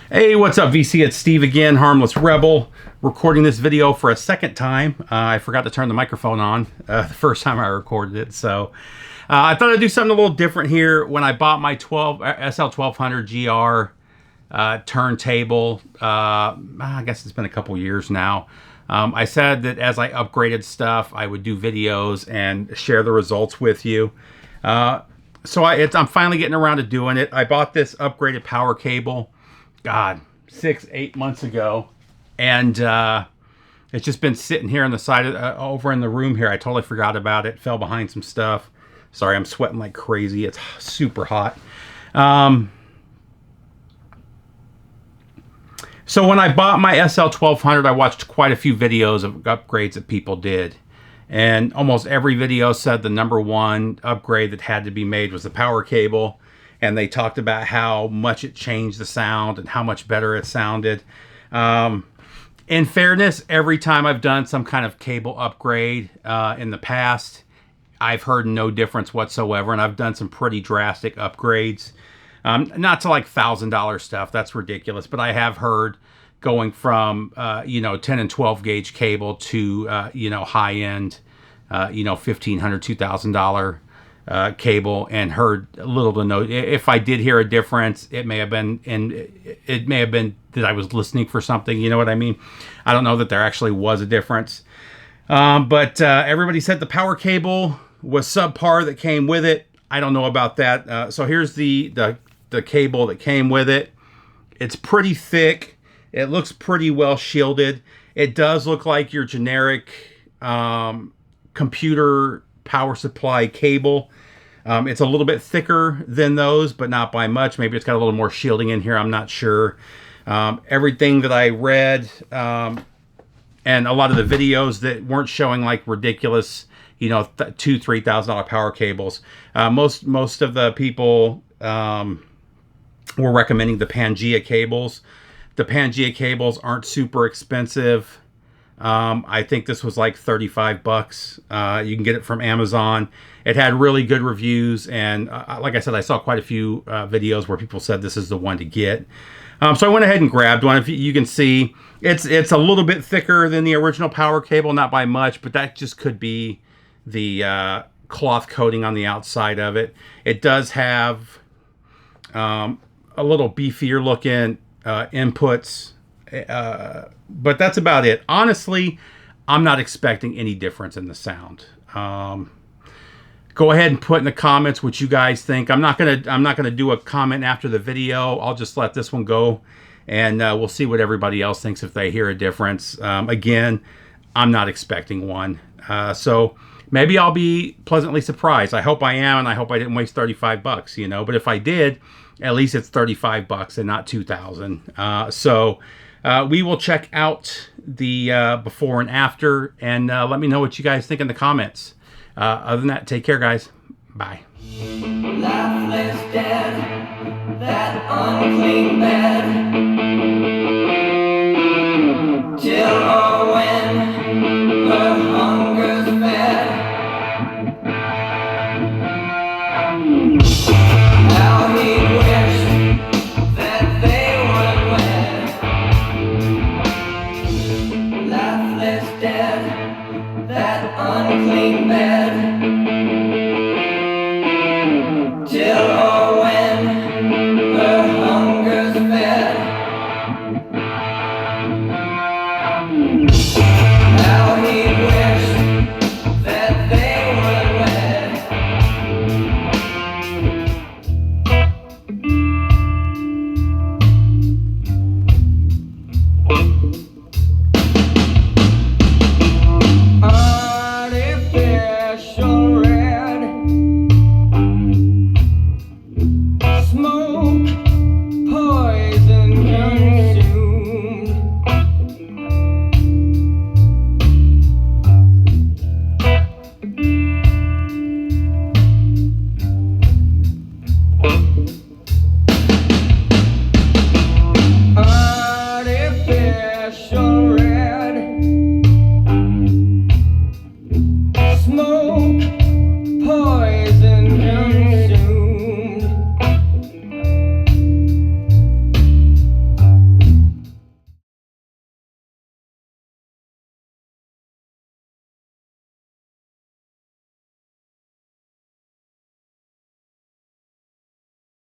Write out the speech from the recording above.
Hey, what's up, VC? It's Steve again, Harmless Rebel, recording this video for a second time. I forgot to turn the microphone on the first time I recorded it, so I thought I'd do something a little different here. When I bought my SL1200 GR turntable, I guess it's been a couple years now, I said that as I upgraded stuff, I would do videos and share the results with you. So I'm finally getting around to doing it. I bought this upgraded power cable, God, 6-8 months ago, and it's just been sitting here on the side of over in the room here. I totally forgot about it. Fell behind some stuff. Sorry, I'm sweating like crazy. It's super hot. So when I bought my SL1200, I watched quite a few videos of upgrades that people did, and almost every video said the number one upgrade that had to be made was the power cable. And they talked about how much it changed the sound and how much better it sounded. In fairness, every time I've done some kind of cable upgrade in the past, I've heard no difference whatsoever. And I've done some pretty drastic upgrades. Not to like $1,000 stuff. That's ridiculous. But I have heard going from, 10 and 12 gauge cable to, high end, $1,500, $2,000 cable, and heard little to no. If I did hear a difference, it may have been that I was listening for something. You know what I mean? I don't know that there actually was a difference. But everybody said the power cable was subpar that came with it. I don't know about that. So here's the cable that came with it. It's pretty thick. It looks pretty well shielded. It does look like your generic computer power supply cable. It's a little bit thicker than those, but not by much. Maybe it's got a little more shielding in here. I'm not sure. Everything that I read and a lot of the videos that weren't showing like ridiculous, $2,000-$3,000 power cables. Most of the people were recommending the Pangea cables. The Pangea cables aren't super expensive. I think this was like $35. You can get it from Amazon. It had really good reviews, and like I said, I saw quite a few videos where people said this is the one to get. So I went ahead and grabbed one. If you can see, it's a little bit thicker than the original power cable, not by much, but that just could be the cloth coating on the outside of it. It does have a little beefier looking inputs. But that's about it. Honestly, I'm not expecting any difference in the sound. Go ahead and put in the comments what you guys think. I'm not gonna do a comment after the video. I'll just let this one go, and we'll see what everybody else thinks if they hear a difference. Again, I'm not expecting one. So maybe I'll be pleasantly surprised. I hope I am, and I hope I didn't waste $35. But if I did, at least it's $35 and not $2,000. So. We will check out the before and after, and let me know what you guys think in the comments. Other than that, take care, guys. Bye. Lifeless dead, that unclean bed, till or when her hunger's fed. Now he wished that they were wed. Lifeless dead, that unclean bed, till or when her hunger's fed.